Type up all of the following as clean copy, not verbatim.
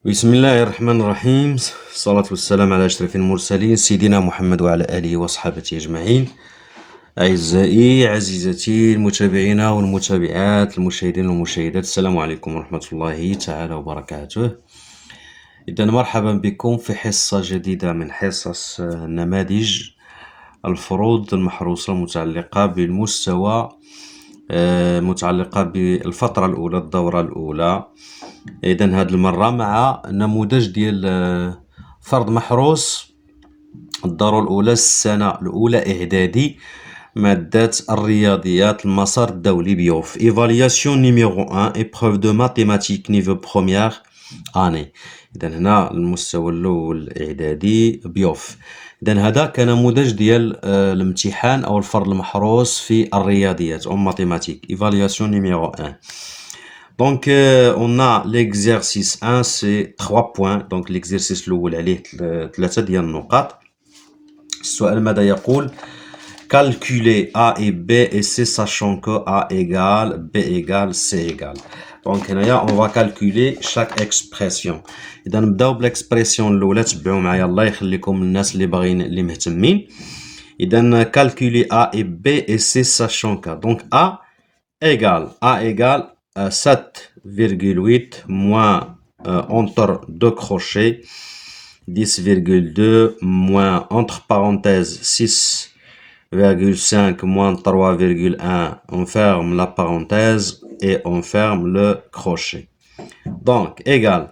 بسم الله الرحمن الرحيم. الصلاة والسلام على أشرف المرسلين سيدنا محمد وعلى آله وصحبه أجمعين. أعزائي عزيزتي المتابعين والمتابعات المشاهدين والمشاهدات، السلام عليكم ورحمة الله تعالى وبركاته. إذا مرحبا بكم في حصة جديدة من حصص نماذج الفروض المحروسة المتعلقة بالمستوى، متعلقة بالفترة الأولى، الدورة الأولى. إذن هاد المرة مع نموذج ديال فرض محروس الدورة الأولى، السنة الأولى إعدادي، مادة الرياضيات، المسار الدولي بيوف. Évaluation numéro 1 épreuve de mathématiques niveau première année. إذن هنا المستوى الأول الإعدادي بيوف. إذن هذا كنموذج ديال الامتحان أو الفرض المحروس في الرياضيات en mathématiques. Évaluation numéro 1. Donc, on a l'exercice 1, c'est 3 points. Donc, l'exercice الأول عليه 3 ديال النقاط. السؤال ماذا يقول؟ Calculer A et B et C sachant que A égale B égale C égale. Donc, هنايا on va calculer chaque expression. إذا نبداو بالإكسبرسيون الأولى، تبعوا معايا الله يخليكم الناس اللي باغيين اللي مهتمين. إذا calculer A et B et C sachant que. Donc, A égale 7,8 moins entre deux crochets 10,2 moins entre parenthèses 6,5 moins 3,1. On ferme la parenthèse et on ferme le crochet. Donc égal.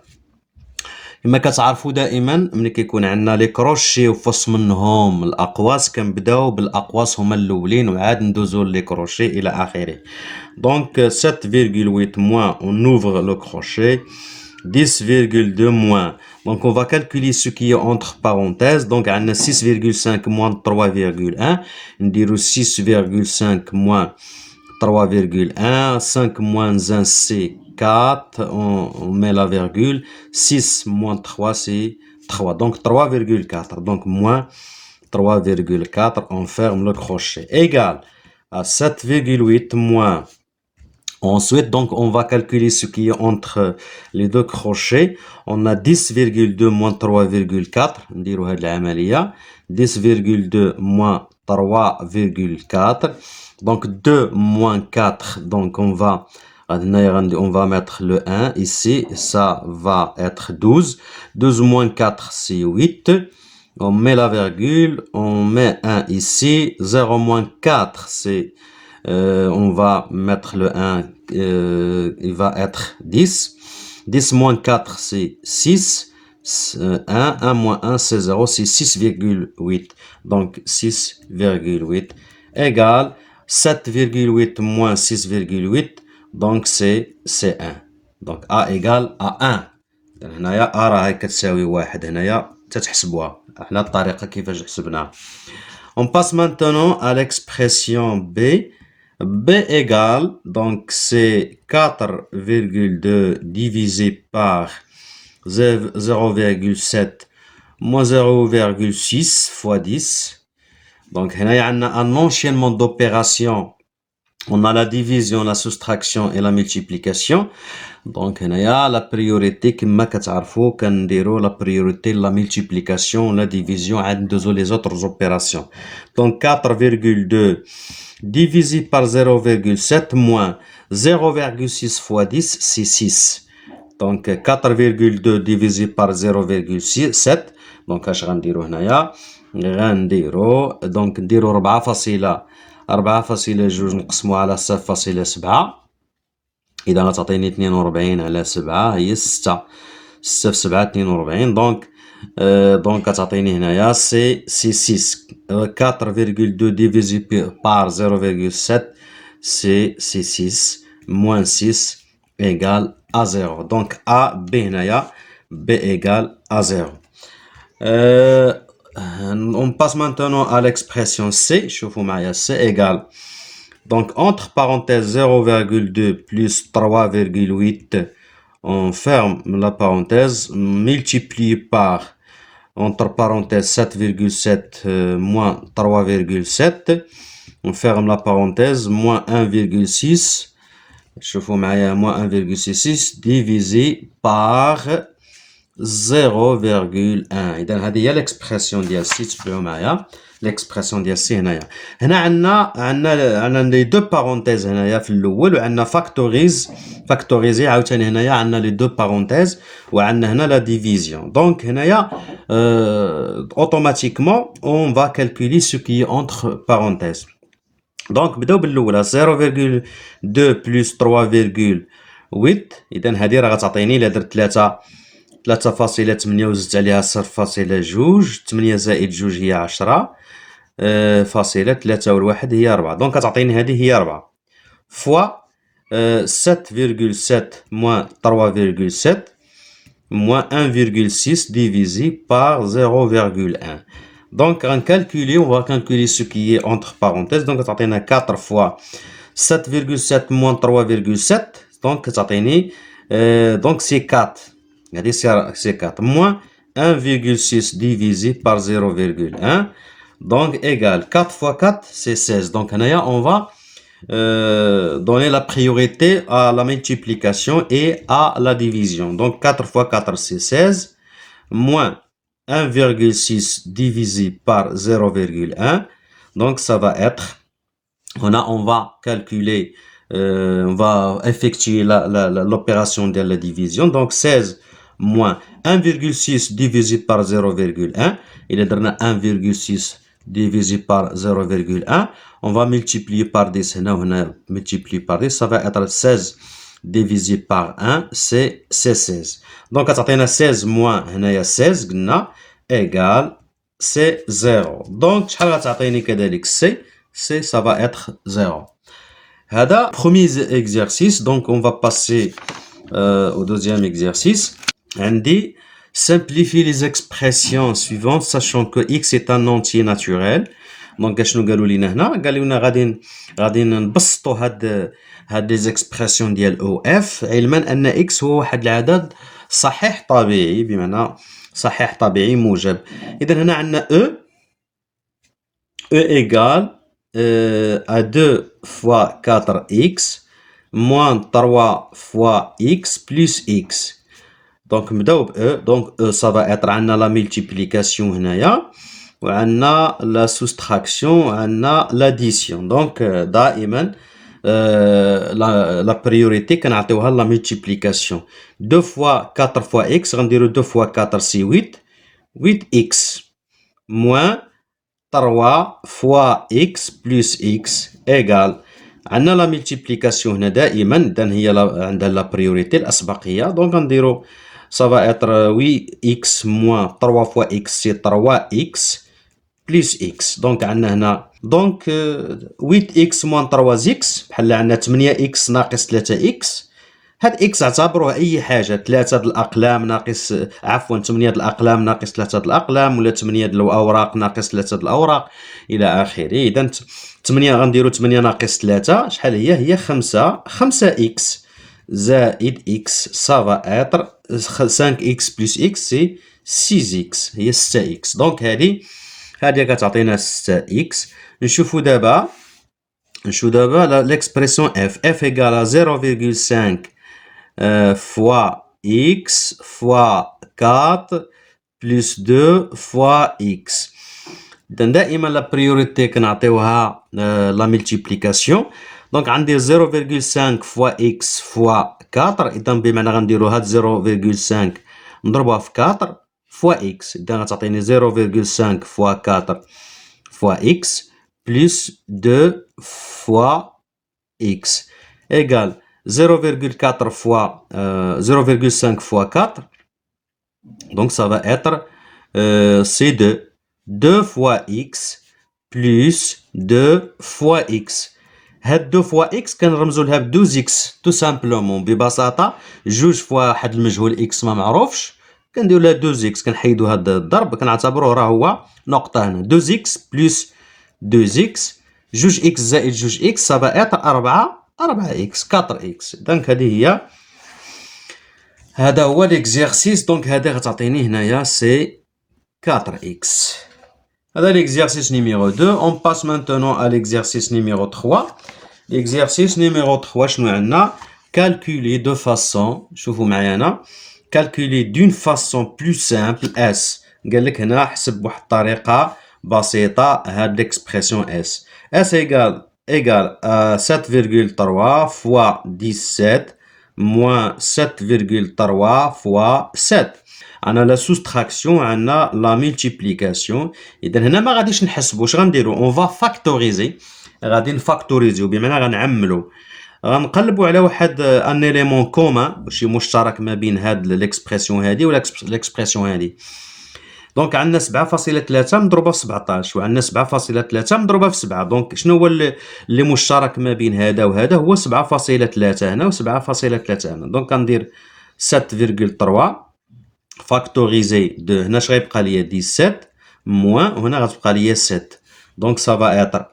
كما كتعرفوا دائما ملي كيكون عندنا لي كروشي وفص منهم الاقواس كنبداو بالاقواس هما الاولين وعاد ندوزو لي كروشي الى اخره. Donc 7,8 moins, on ouvre le crochet, 10,2 moins. Donc on va calculer ce qui est entre parenthèses. Donc on a 6,5 moins 3,1. نديرو 6,5 moins 3,1. 5 moins 1 c'est 4. On met la virgule. 6 moins 3 c'est 3. Donc 3,4. Donc moins 3,4. On ferme le crochet. Égal à 7,8 moins. Ensuite, donc, on va calculer ce qui est entre les deux crochets. On a 10,2 moins 3,4. نديرو هاد العملية. 10,2 moins 3,4. Donc, 2 moins 4. Donc, on va mettre le 1 ici. Ça va être 12. 12 moins 4, c'est 8. On met la virgule. On met 1 ici. 0 moins 4, c'est... on va mettre le 1, il va être 10. 10 moins 4, c'est 6. 1 moins 1, c'est 0, c'est 6,8. Donc 6,8 égale 7,8 moins 6,8. Donc c'est 1. Donc A égale à 1. هنايا A راهي كتساوي 1. هنايا تتحسبوها. احنا الطريقة كيفاش حسبناها. On passe maintenant à l'expression B. B égale, donc c'est 4,2 divisé par 0,7 moins 0,6 fois 10. Donc, on a un enchaînement d'opérations. On a la division, la soustraction et la multiplication. Donc, on a la priorité, comme vous savez, la priorité, la multiplication, la division, et les autres opérations. Donc, 4,2 divisé par 0,7 moins 0,6 fois 10, c'est 6. Donc, 4,2 divisé par 0,7. Donc, اش غنديرو هنايا؟ غنديرو donc نديرو 4,2 نقسمو على 7.7. إذا غتعطيني 42 على 7 هي 6. 6 في 7 42. Donc غتعطيني هنايا c'est 6. 4,2 divisé par 0,7 c'est 6 moins 6 égale à 0. Donc A, B هنايا B égale à 0. On passe maintenant à l'expression C. شوفوا معايا C égale. Donc entre parenthèses 0,2 plus 3,8. On ferme la parenthèse, multiplié par entre parenthèses 7,7 moins 3,7. On ferme la parenthèse, moins 1,6. شوفوا معايا moins 1,6 divisé par 0,1. إذا هذه هي l'expression ديال C. تبعوا معايا l'expression ديال C هنايا. هنا عندنا لي دو بارونتيز هنايا في الاول، وعندنا فاكتوريزي عاوتاني هنايا عندنا لي دو بارونتيز، وعندنا هنا لا ديفيزيون. دونك هنايا اوتوماتيكمون اون فا كالكولي سو كي اونتر بارونتيز. دونك نبداو بالاولى 0,2 بلس 3,8. اذا هذه راه غتعطيني الا درت 3.8 وزدت عليها 0.2، 8 زائد 2 هي 10 فاصلة 3 والواحد هي 4. دونك كتعطيني هذه هي 4 فوا 7,7 moins 3,7 moins 1,6 divisé par 0,1. Donc on va calculer ce qui est entre parenthèses. Donc تعطينا 4 fois 7,7 moins 3,7. Donc تعطيني donc c'est 4. Regardez, c'est 4 moins 1,6 divisé par 0,1. Donc égale 4 fois 4 c'est 16. Donc on va donner la priorité à la multiplication et à la division. Donc 4 fois 4 c'est 16 moins 1,6 divisé par 0,1. Donc ça va être, on va calculer, on va effectuer l'opération de la division. Donc 16 moins 1,6 divisé par 0,1. Il est donné 1,6 divisé par 0,1. On va multiplier par 10. On a multiplié par 10. Ça va être 16 divisé par 1. C'est 16. Donc, on a 16 moins 16 égale c'est 0. Donc, c'est ça va être 0. هذا premier exercice. Donc, on va passer au deuxième exercice. عندي simplifier les expressions suivantes sachant que x est un entier naturel. Donc شنو قالوا لينا هنا؟ قالوا لنا غادي نبسطوا هاد لي زيكسبرسيون ديال او اف، علما ان x هو واحد العدد صحيح طبيعي، بمعنى صحيح طبيعي موجب. اذا هنا عندنا e égale à 2 fois 4x moins 3 fois x plus x. Donc نبداو ب e. Donc e ça va être عندنا la multiplication هنايا، وعندنا la soustraction، وعندنا l'addition. Donc دائما la priorité كنعطيوها la multiplication. 2 fois 4 fois x غنديرو 2 fois 4 c'est 8x moins 3 fois x plus x égale عندنا la multiplication هنا دائما، إذن هي عندها la priorité الأسبقية. Donc غنديرو ça va être 8x moins 3 fois x c'est 3x plus x. Donc عندنا هنا donc 8x moins 3x بحال عندنا 8x ناقص 3x. هاد x اعتبروه اي حاجه، 3 د الاقلام ناقص عفوا 8 د الاقلام ناقص 3 د الاقلام، ولا 8 د الاوراق ناقص 3 د الاوراق الى اخره. اذا 8 غنديروا 8 ناقص 3 شحال هي 5x زائد x ça va être 5x plus x c'est 6x هي 6x. دونك هذه كتعطينا 6x. نشوفوا دابا l'expression f égale à 0,5 fois x fois 4 plus 2 fois x. دائما لا بريوريتي كنعطيوها لا ملتيبليكاسيون. دونك عندي 0,5 fois x fois 4. اذا بمعنى غنديرو هاد 0,5 نضربوها في 4 fois x. اذا غتعطيني 0,5 fois 4 fois x plus 2 fois x égale 0,4 fois 0,5 fois 4. Donc ça va être c'est 2 fois x plus 2 fois x. هاد 2 fois x كنرمزو لها ب 2x tout simplement. ببساطة 2 فوا واحد المجهول x ما معروفش كنديرو لها 2x، كنحيدو هاد الضرب كنعتبروه راه هو نقطة هنا. 2x plus 2x 2x زائد 2x ça va être 4x 4x. دونك هذا هو l'exercice. دونك هذا غتعطيني هنايا سي 4x. هذا l'exercice numéro 2. On passe maintenant à l'exercice numéro 3. L'exercice numéro 3 شنو عندنا؟ calculer de façon، شوفوا معايا هنا، calculer d'une façon plus simple S. قال لك هنا حسب بواحد الطريقة بسيطة هاد l'expression S. S égale 7,3 fois 17 moins 7,3 fois 7. عندنا لا soustraction عندنا لا multiplication. إذا هنا ما غاديش نحسبو، واش غنديرو؟ on va factoriser. غادي نفاكتوريزيو بمعنى غنعملو، غنقلبو على واحد ان اليمون كومان، شي مشترك ما بين هاد ليكسبرسيون هادي ولا ليكسبرسيون هادي. دونك عندنا 7.3 مضروبه في 17 وعندنا 7.3 مضروبه في 7. دونك شنو هو اللي مشترك ما بين هذا وهذا؟ هو 7.3 هنا و 7.3 هنا. دونك غندير 7,3 فاكتوريزي دو، هنا اش غيبقى ليا 17 موان وهنا غتبقى ليا 7. دونك ça va être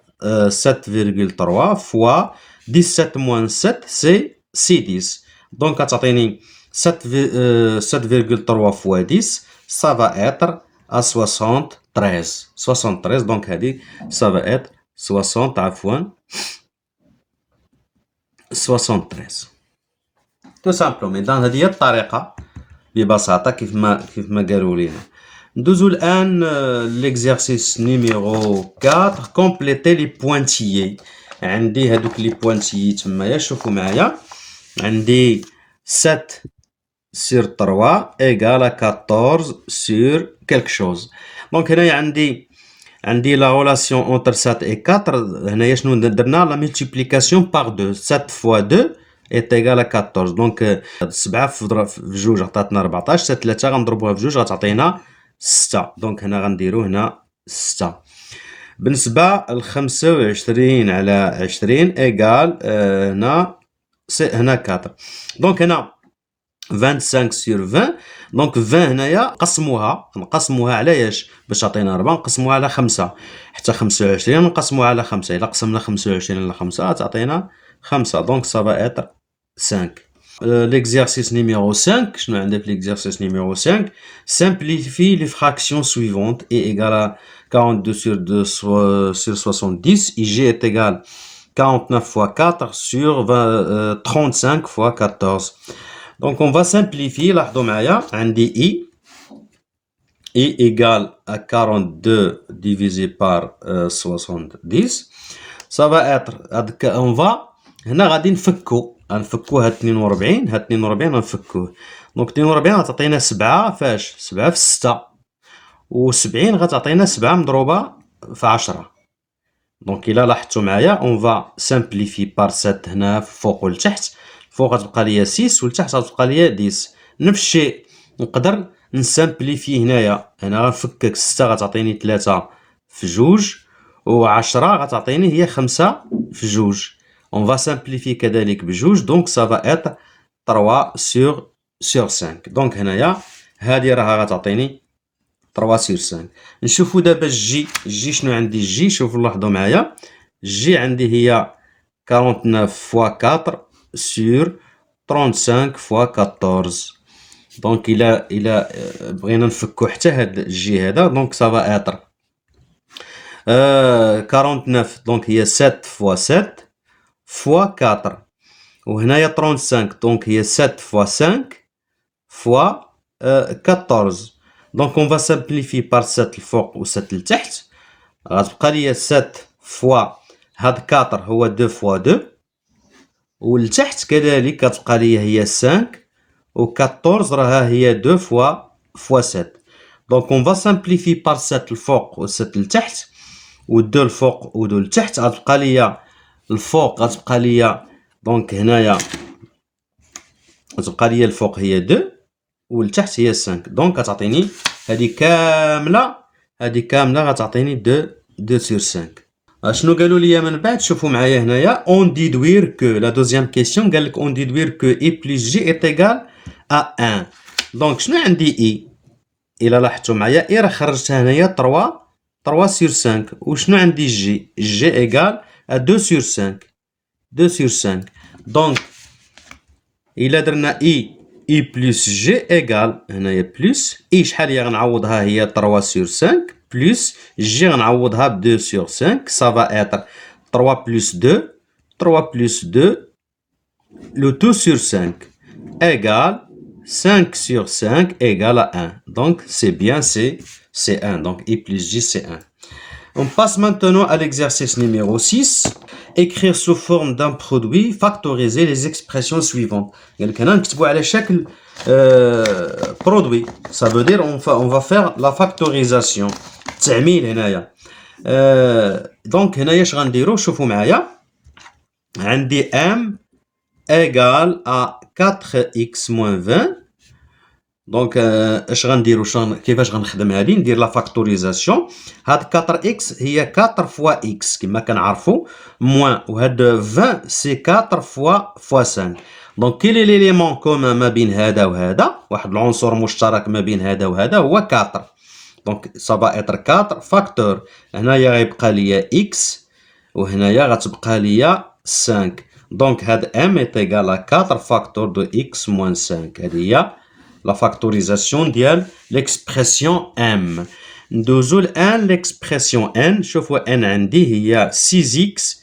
7,3 fois 17 moins 7 c'est 10. Donc غتعطيني 7,3 fois 10 ça va être à 73. 73 donc هذه ça va être 60 عفوا 73 tout simplement. إذا هذه هي الطريقة ببساطة كيف ما قالوا لينا. ندوزو الآن l'exercice numéro 4 compléter les pointillés. عندي هادوك لي بوانتيي تمايا، شوفوا معايا. عندي 7 sur 3 égale à 14 sur quelque chose. دونك هنايا عندي la relation entre 7 et 4. هنايا شنو درنا؟ la multiplication par 2. 7 fois 2 est égal à 14. دونك 7 في جوج عطاتنا 14، 3 غنضربوها في جوج غتعطينا 6. دونك هنا غنديرو هنا 6. بالنسبة ل 25 على 20 إيكال هنا 4. دونك هنا 25 sur 20. دونك 20 هنايا نقسموها على ياش باش تعطينا 4؟ نقسموها على 5. حتى 25 نقسموها على 5. إلا قسمنا 25 على 5 تعطينا 5. دونك ça va être 5. L'exercice numéro 5, شنو عندنا في l'exercice numéro 5? Simplifie les fractions suivantes. Et égale à 42 sur 2 sur 70. IG est égal 49 fois 4 sur 35 fois 14. Donc on va simplifier. لاحظوا معايا عندي I égale à 42 divisé par 70. Ça va être on va هنا غادي نفكو هاد 42 غنفكوه. دونك 42 غتعطينا 7 فاش 7 في 6 و70 غتعطينا 7 مضروبه في 10. دونك الا لاحظتوا معايا اون فا سامبليفي بار 7 هنا فوق والتحت. فوق غتبقى ليا 6 والتحت غتبقى ليا 10. نفس الشيء نقدر نسامبليفي هنا غنفكك 6 غتعطيني 3 في جوج و10 غتعطيني هي 5 في جوج. On va simplifier كذلك بجوج. donc ça va être 3 sur 5. donc هنايا هذه راها غتعطيني 3 sur 5. نشوفوا دابا الجي شنو عندي؟ الجي شوفوا لاحظوا معايا الجي عندي هي 49 fois 4 sur 35 fois 14. donc إلا بغينا نفكو حتى هاد الجي هذا donc ça va être 49 donc هي 7 fois 7 fois 4 وهنايا 35 donc هي 7 fois 5 fois 14. donc on va simplifier par 7 الفوق و 7 لتحت. غتبقى ليا 7 fois هاد 4 هو 2 fois 2 والتحت كذلك كتبقى ليا هي 5 و 14 راها هي 2 fois 7. donc on va simplifier par 7 الفوق و 7 لتحت و 2 الفوق و 2 لتحت. غتبقى ليا الفوق غتبقى ليا دونك هنايا غتبقى ليا الفوق هي 2 والتحت هي 5. دونك غتعطيني هذه كامله غتعطيني 2 sur 5. شنو قالوا لي من بعد؟ شوفوا معايا هنايا on déduire que la deuxième question قال لك on déduire que i plus j est égal à 1. دونك شنو عندي i؟ الا لاحظتوا معايا i راه خرجتها هنايا 3 sur 5. وشنو عندي j égal à 2 sur 5. 2 sur 5. donc إلا درنا i plus j égal هنايا plus i شحال هي غنعوضها هي 3 sur 5 plus j غنعوضها ب 2 sur 5. ça va être 3 plus 2 le tout sur 5 égal 5 sur 5 égale à 1. Donc, c'est bien, c'est 1. Donc, I plus J, c'est 1. On passe maintenant à l'exercice numéro 6. Écrire sous forme d'un produit, factoriser les expressions suivantes. Produit. Ça veut dire on va faire la factorisation. Donc, هنا اش غنديرو شوفوا معايا. عندي M égale à 4x moins 20. دونك اش غنديرو كيفاش غنخدم هادي ندير لا فاكتوريزاسيون. هاد 4x هي 4 فوا x كما كنعرفوا موان وهاد 20 سي 4 فوا 5. دونك كاين ليليمون كومون ما بين هذا وهذا، واحد العنصر مشترك ما بين هذا وهذا هو 4. دونك سا فا اتر 4 فاكتور. هنايا غيبقى ليا x وهنايا غتبقى ليا 5. دونك هاد m est égal à 4 facteur de x moins 5. هذه هي la factorisation ديال l'expression m. ندوزو الآن l'expression n. شوفوا n عندي هي 6x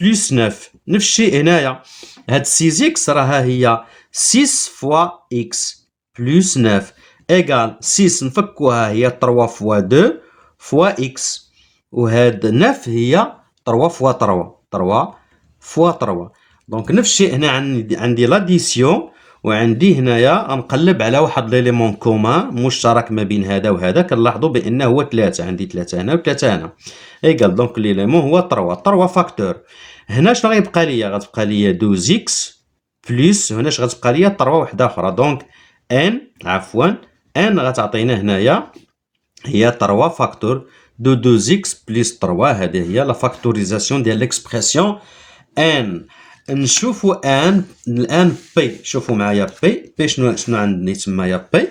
plus 9. نفس الشيء هنايا هاد 6x راها هي 6 فوا x plus 9 égal 6 نفكوها هي 3 فوا 2 فوا x وهاد 9 هي 3 فوا 3 فوا 3. دونك نفس الشيء هنا عندي لاديسيون وعندي هنايا غنقلب على واحد ليليمون كومان مشترك ما بين هذا وهذا. كنلاحظوا بانه هو 3. عندي 3 هنا و 3 هنا ايكال. دونك ليليمون هو 3 فاكتور. هنا شنو غيبقى ليا؟ غتبقى ليا 12x بلس هنا اش غتبقى ليا 3 وحده اخرى. دونك ان عفوا ان غتعطينا هنايا هي 3 فاكتور دو 2x بلس 3. هذه هي لا فاكتوريزاسيون ديال ليكسبرسيون ان. نشوفوا الان بي. شوفوا معايا بي شنو عندي تمايا بي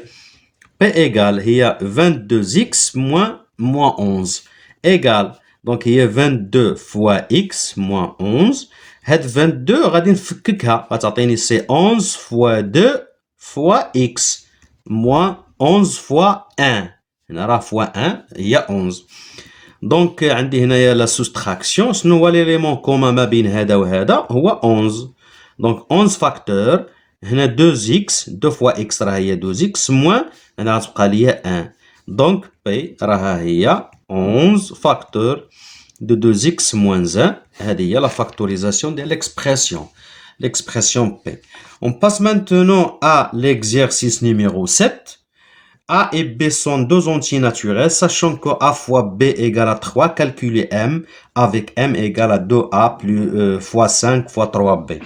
ايغال هي 22x moins 11 ايغال. دونك هي 22 فوا x moins 11. هاد 22 غادي نفككها غتعطيني سي 11 فوا 2 فوا x moins 11 فوا 1. هنا راه فوا 1 هي 11. دونك عندي هنايا لا سوستراكسيون. شنو هو ليليمون كومان ما بين هذا وهذا هو 11. دونك 11 فاكتور. هنا 2x 2 فوا x راه هي 2x موان هنا غتبقى ليا 1. دونك بي راها هي 11 فاكتور دو 2x moins 1. هذه هي لا فاكتوريزاسيون ديال l'expression P. On passe maintenant à l'exercice numéro 7. A et B sont deux entiers naturels, sachant que A fois B égale à 3, calculez M avec M égale à 2A plus, fois 5 fois 3B.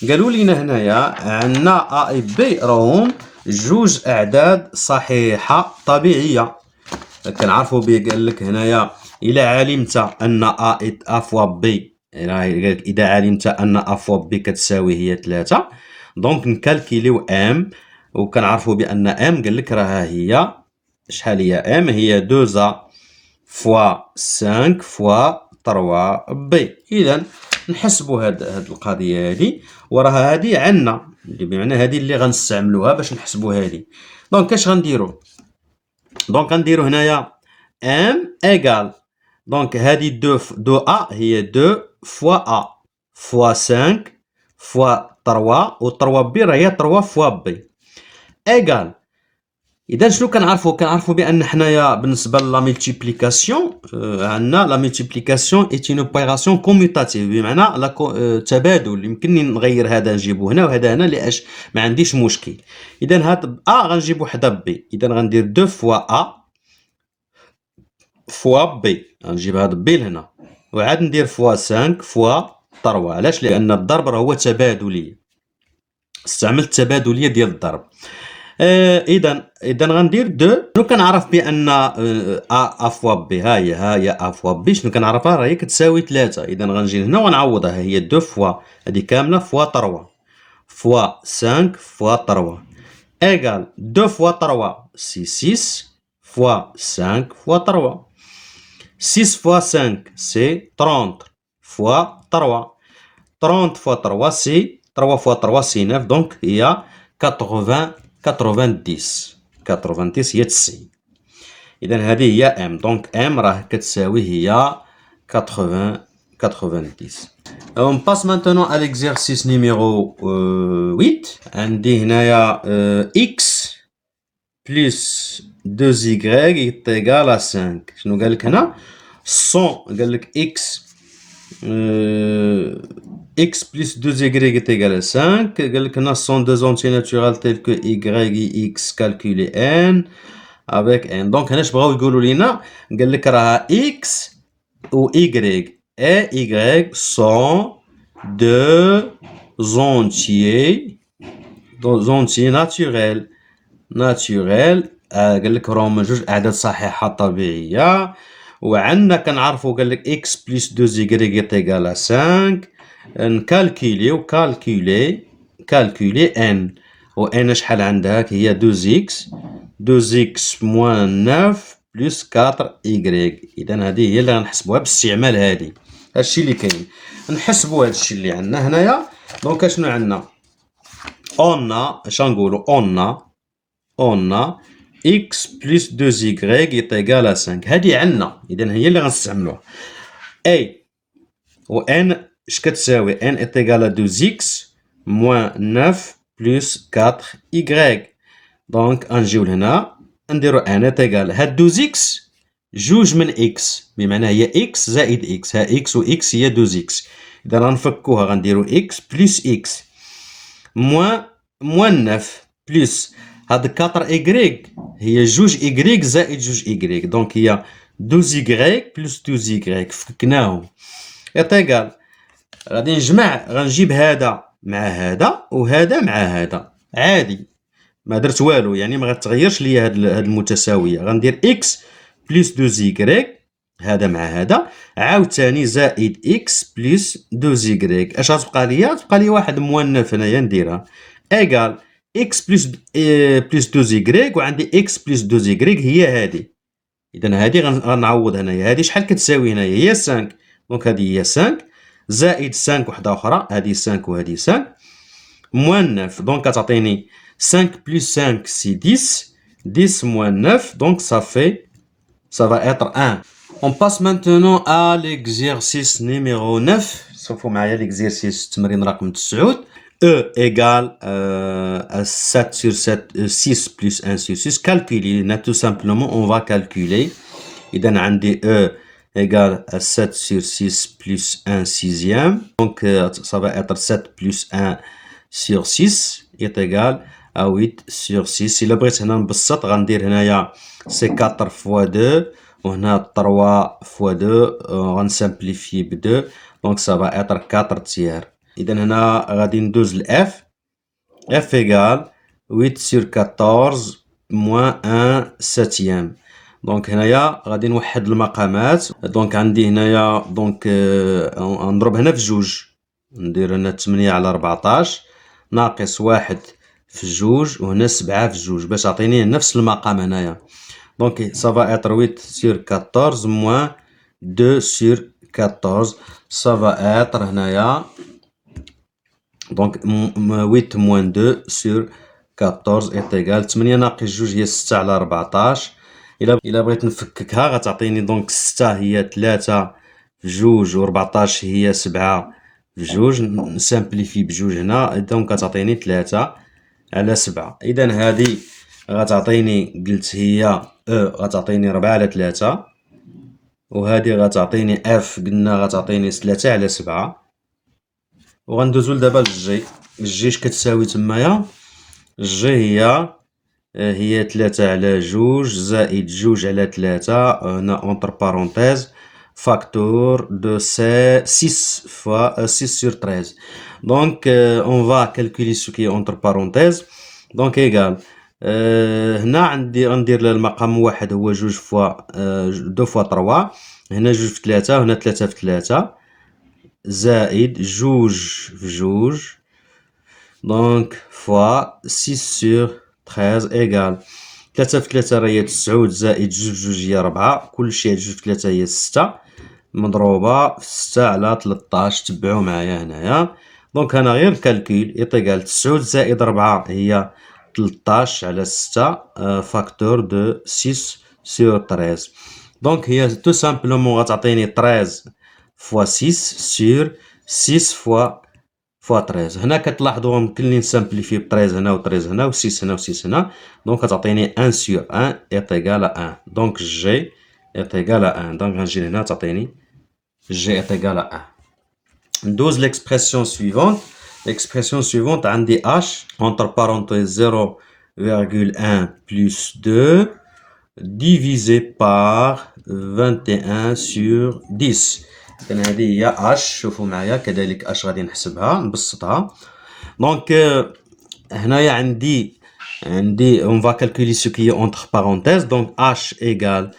قالوا لنا هنايا عندنا A et B راهم جوج أعداد صحيحة طبيعية. كنعرفوا به قال لك هنايا إلا علمت أن A fois B، إذا علمت أن A fois B كتساوي هي 3 دونك نكالكيليو M. وكنعرفوا بان ام قال لك راها هي شحال هي ام هي 2 فوا 5 فوا 3 بي. اذا نحسبوا هاد القضيه هذه وراها هذه عندنا بمعنى هذه اللي غنستعملوها باش نحسبوا هذه. دونك اش غنديروا؟ دونك غنديروا هنايا ام ايغال. دونك هذه 2 ا هي 2 فوا ا فوا 5 فوا 3 و 3 بي راه هي 3 فوا بي ايغال. اذا شنو كنعرفوا بان حنايا بالنسبه لا ملتيبليكاسيون عندنا لا ملتيبليكاسيون ايت اون اوبيراسيون كوميوتاتيف بمعنى التبادل. يمكنني نغير هذا نجيبو هنا وهذا هنا لاش ما عنديش مشكل. اذا هاد ا غنجيبو حدا بي. اذا غندير 2 فوا ا فوا بي غنجيب هاد بي لهنا وعاد ندير فوا 5 فوا 3. علاش؟ لان الضرب راه هو تبادلي. استعملت التبادليه ديال الضرب. اذا غندير 2. شنو كنعرف بان ا فوا بي ها هي ا فوا بي شنو كنعرفها راه هي كتساوي 3. اذا غنجي هنا ونعوضها هي 2 فوا هذه كامله فوا 3 فوا 5 فوا 3 ايغال 2 فوا 3 سي 6 فوا 5 فوا 3. 6 فوا 5 سي 30 فوا 3. 30 فوا 3 سي 3 فوا 3 سي 9. دونك هي 90 هي 90. إذا هذه هي ام. دونك ام راه كتساوي هي 90 90. On passe maintenant à l'exercice numéro 8. عندي هنايا x plus 2y est égal à 5. شنو قال لك هنا؟ 100 قال لك x plus 2y est égal à 5. قال لك هنا 100 deux entiers naturels tels que y et x calculé n avec n. donc هنا اش بغاو يقولوا لينا؟ قال لك راها x و y et y sont deux entiers naturels قال لك راهم جوج اعداد صحيحه طبيعيه، وعندنا كنعرفوا قال لك x plus 2y est égal à 5. نكالكوليو كالكولي n، و n شحال عندها؟ هي 2x moins 9 plus 4y. اذا هذه هي اللي غنحسبوها باستعمال هذه. هادشي اللي كاين، نحسبوا هادشي اللي عندنا هنايا. دونك اشنو عندنا؟ اش غنقولوا؟ on a x plus 2y est égal à 5. هذه عندنا، اذا هي اللي غنستعملوها. a و n اش كتساوي؟ n est égal à 2x moins 9 plus 4y. دونك غنجيو لهنا نديرو n est égal هاد 2x جوج من x، بمعنى هي x زائد x. ها x و x هي 2x. اذا غنفكوها غنديرو x plus x moins 9 plus هاد 4y هي جوج y زائد جوج y. دونك هي 12y plus 12y. فكناهم est égal. غادي نجمع، غنجيب هذا مع هذا وهذا مع هذا عادي، ما درت والو، يعني ما غتغيرش ليا هاد المتساويه. غندير x plus 2y هذا مع هذا عاوتاني زائد x plus 2y. اش غتبقى ليا؟ تبقى لي واحد موان 9 هنايا نديرها ايكال x plus 2y وعندي x plus 2y هي هذه. اذا هذه غنعوض هنايا. هذه شحال كتساوي هنايا؟ هي 5. دونك هذه هي 5 زائد 5 وحده اخرى، هذه 5 وهذه 5 moins 9. دونك كتعطيني 5 plus 5 c'est 10 10 moins 9. donc ça va être 1. On passe maintenant à l'exercice numéro 9. صوفوا معايا l'exercice تمرين رقم 9. E égale à 7 sur 7 6 plus 1 sur 6. Calculer, tout simplement on va calculer. إذا عندي E égale à 7 sur 6 plus 1 sixième. Donc ça va être 7 plus 1 sur 6 est égal à 8 sur 6. إلا بغيت هنا نبسط غندير هنايا سي 4 fois 2 وهنا 3 fois 2 غنسامبليفي ب 2. donc ça va être 4 tiers. إذا هنا غادي ندوز ل f égale 8 sur 14 moins 1 septième. دونك هنايا غادي نوحد المقامات. دونك عندي هنايا دونك نضرب هنا في جوج، ندير هنا 8 على 14 ناقص 1 في جوج وهنا 7 في جوج باش تعطيني نفس المقام هنايا. دونك ça va être 8 sur 14 moins 2 sur 14. ça va être هنايا دونك 8 moins 2 sur 14 est égal 8 ناقص جوج هي 6 على 14. إلا بغيت نفككها غتعطيني دونك 6 هي 3 في جوج و 14 هي 7 في جوج. نسامبليفي بجوج هنا دونك غتعطيني 3 على 7. إذا هذه غتعطيني قلت هي غتعطيني 4 على 3 وهذه غتعطيني اف قلنا غتعطيني 3 على 7. وغندوزو دابا للجي. الجي اش كتساوي تمايا؟ الجي هي 3 على جوج زائد جوج على 3 هنا اونتر بارونتيز فاكتور دو 6 fois 6 sur 13. donc on va calculer ce qui est entre parenthèses. donc égal هنا عندي غندير المقام واحد هو جوج فوا 2 فوا 3 هنا جوج في 3 وهنا 3 في 3 زائد جوج في جوج دونك فوا 6 sur 13 égal 3 في 3 راهي 9 زائد جوج في جوج هي 4 كلشي جوج في 3 هي 6 مضروبة في 6 على 13. تبعوا معايا هنايا. دونك هنا غير كالكول إيطيغال 9 زائد 4 هي 13 على 6 فاكتور دو 6 sur 13. دونك هي تو سامبلومون غتعطيني 13 fois 6 sur 6 fois 13. هنا كتلاحظوا يمكن لي نسامبليفي ب 13 هنا و 13 هنا و 6 هنا و 6 هنا. دونك كتعطيني 1 sur 1 est égal à 1. دونك G est égal à 1. دونك غنجي هنا تعطيني G est égal à 1. ندوز l'expression suivante. L'expression suivante عندي H entre parenthèses 0,1 plus 2 divisé par 21 sur 10. إذن هذه هي H. شوفوا معايا كذلك H غادي نحسبها نبسطها. دونك هنايا عندي on va calculer ce qui est entre parenthèses. Donc H égale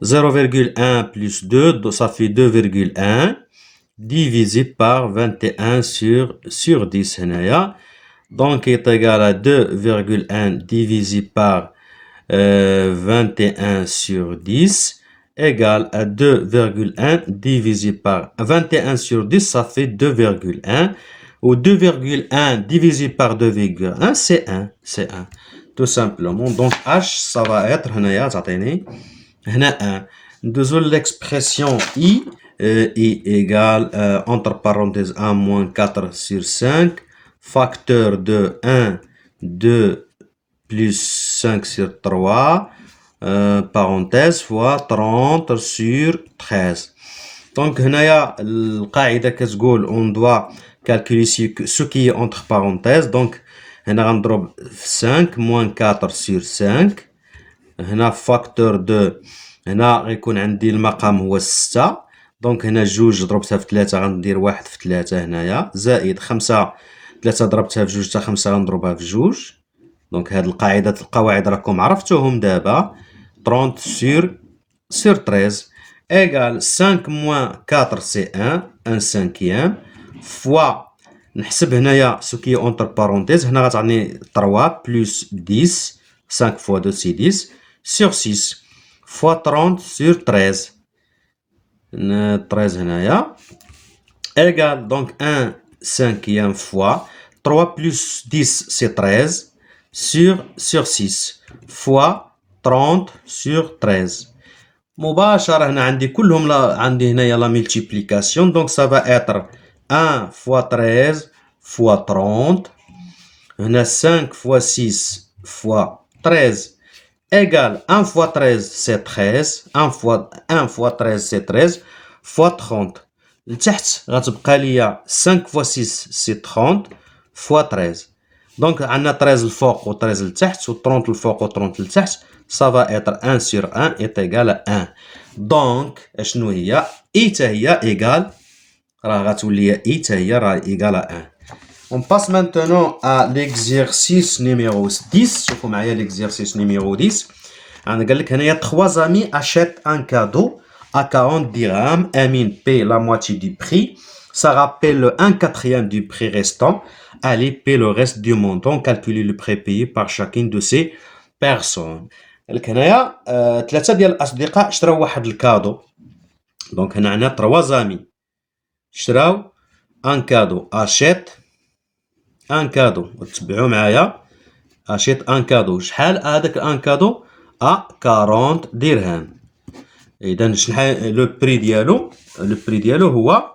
0,1 plus 2, ça fait 2,1 divisé par 21 sur 10 هنايا. Donc est égal à 2,1 divisé par 21 sur 10 égale à 2,1 divisé par 21 sur 10, ça fait 2,1. Ou 2,1 divisé par 2,1, c'est 1. C'est 1. Tout simplement. Donc H, ça va être, هنايا تعطيني هنا 1. Nous avons l'expression I. I égale, entre parenthèses, 1 moins 4 sur 5. Facteur de 1, 2 plus 5 sur 3. Parenthèse fois 30 sur 13. Donc هنايا القاعدة كتقول on doit calculer ce qui est entre parenthèses. Donc هنا غنضرب في 5 moins 4 sur 5. هنا facteur de هنا غيكون عندي المقام هو 6. دونك هنا جوج ضربتها في 3 غندير 1 في 3 هنايا زائد 5 3 ضربتها في جوج حتى 5 غنضربها في جوج. دونك هاد القواعد راكم عرفتوهم دابا. 30 sur 13 égale 5 moins 4 c'est 1 cinquième fois نحسب هنايا ce qui est entre parenthèses. هنا غتعطيني 3 plus 10 5 fois 2 c'est 10 sur 6 fois 30 sur 13 13 هنايا égale donc 1 cinquième fois 3 plus 10 c'est 13 sur 6 fois 30 sur 13. مباشرة هنا عندي كلهم عندي هنايا la multiplication. Donc ça va être 1 fois 13 fois 30. هنا 5 fois 6 fois 13 égale 1 fois 13 c'est 13. 1 fois 13 c'est 13 fois 30. لتحت غتبقى ليا 5 fois 6 c'est 30 fois 13. Donc عندنا 13 الفوق و 13 لتحت و 30 الفوق و 30 لتحت. Ça va être 1 sur 1 est égal à 1. Donc شنو هي I تا هي égal راه غتولي I تا هي راه égal à 1. On passe maintenant à l'exercice numéro 10. شوفوا معايا l'exercice numéro 10. أنا قال لك هنايا 3 amis achètent un cadeau à 40 dirhams. Amine paie la moitié du prix. Sarah paie le 1/4 du prix restant. Ali paie le reste du montant. Calculer le prix payé par chacune de ces personnes. لك هنايا 3 ديال الأصدقاء شراو واحد الكادو. دونك هنا عندنا 3 زامي شراو ان كادو. اشيت ان كادو وتبعوا معايا. اشيت ان كادو شحال هذاك ان كادو 40 درهم. اذا شحال لو بري ديالو هو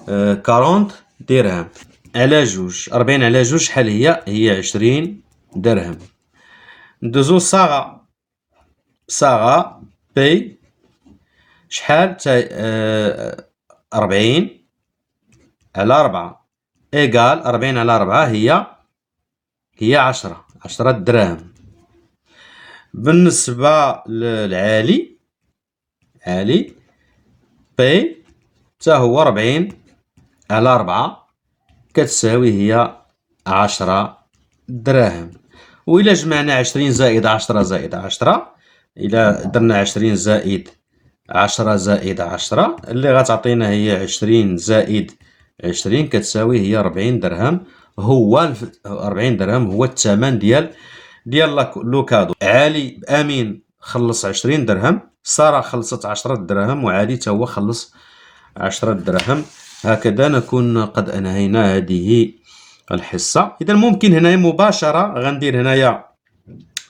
40 درهم على جوج. 40 على جوج شحال هي 20 درهم. ندوزو سارة بي شحال 40 على 4 إيكال 40 على 4 هي 10 دراهم. بالنسبة للعالي بي تا هو 40 على 4 كتساوي هي 10 دراهم. وإلا جمعنا 20 زائد 10 زائد 10 إلا درنا 20 زائد 10 زائد 10 اللي غتعطينا هي 20 زائد 20 كتساوي هي 40 درهم. هو 40 درهم هو الثمن ديال لو كادو. علي أمين خلص 20 درهم. سارة خلصت 10 دراهم وعلي تا هو خلص 10 دراهم. هكذا نكون قد أنهينا هذه الحصة. إذا ممكن هنايا مباشرة غندير هنايا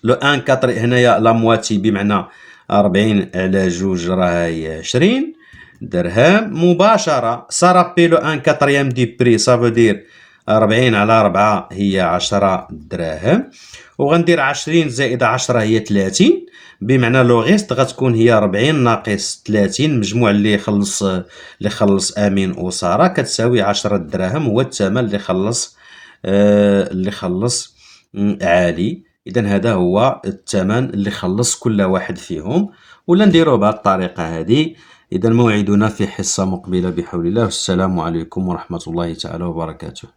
لو 1/4 هنايا لا مواتي بمعنى 40 على جوج راهي 20 درهم مباشرة. سارابيلو ان كاتريام دي بري سافو دير 40 على 4 هي 10 دراهم، وغندير 20 زائد 10 هي 30، بمعنى لوغيست غتكون هي 40 ناقص 30 مجموع اللي خلص امين وساره كتساوي 10 دراهم، هو الثمن اللي خلص علي. اذا هذا هو الثمن اللي خلص كل واحد فيهم، ولا نديروه بهذه الطريقه هذه. اذا موعدنا في حصه مقبله بحول الله، والسلام عليكم ورحمه الله تعالى وبركاته.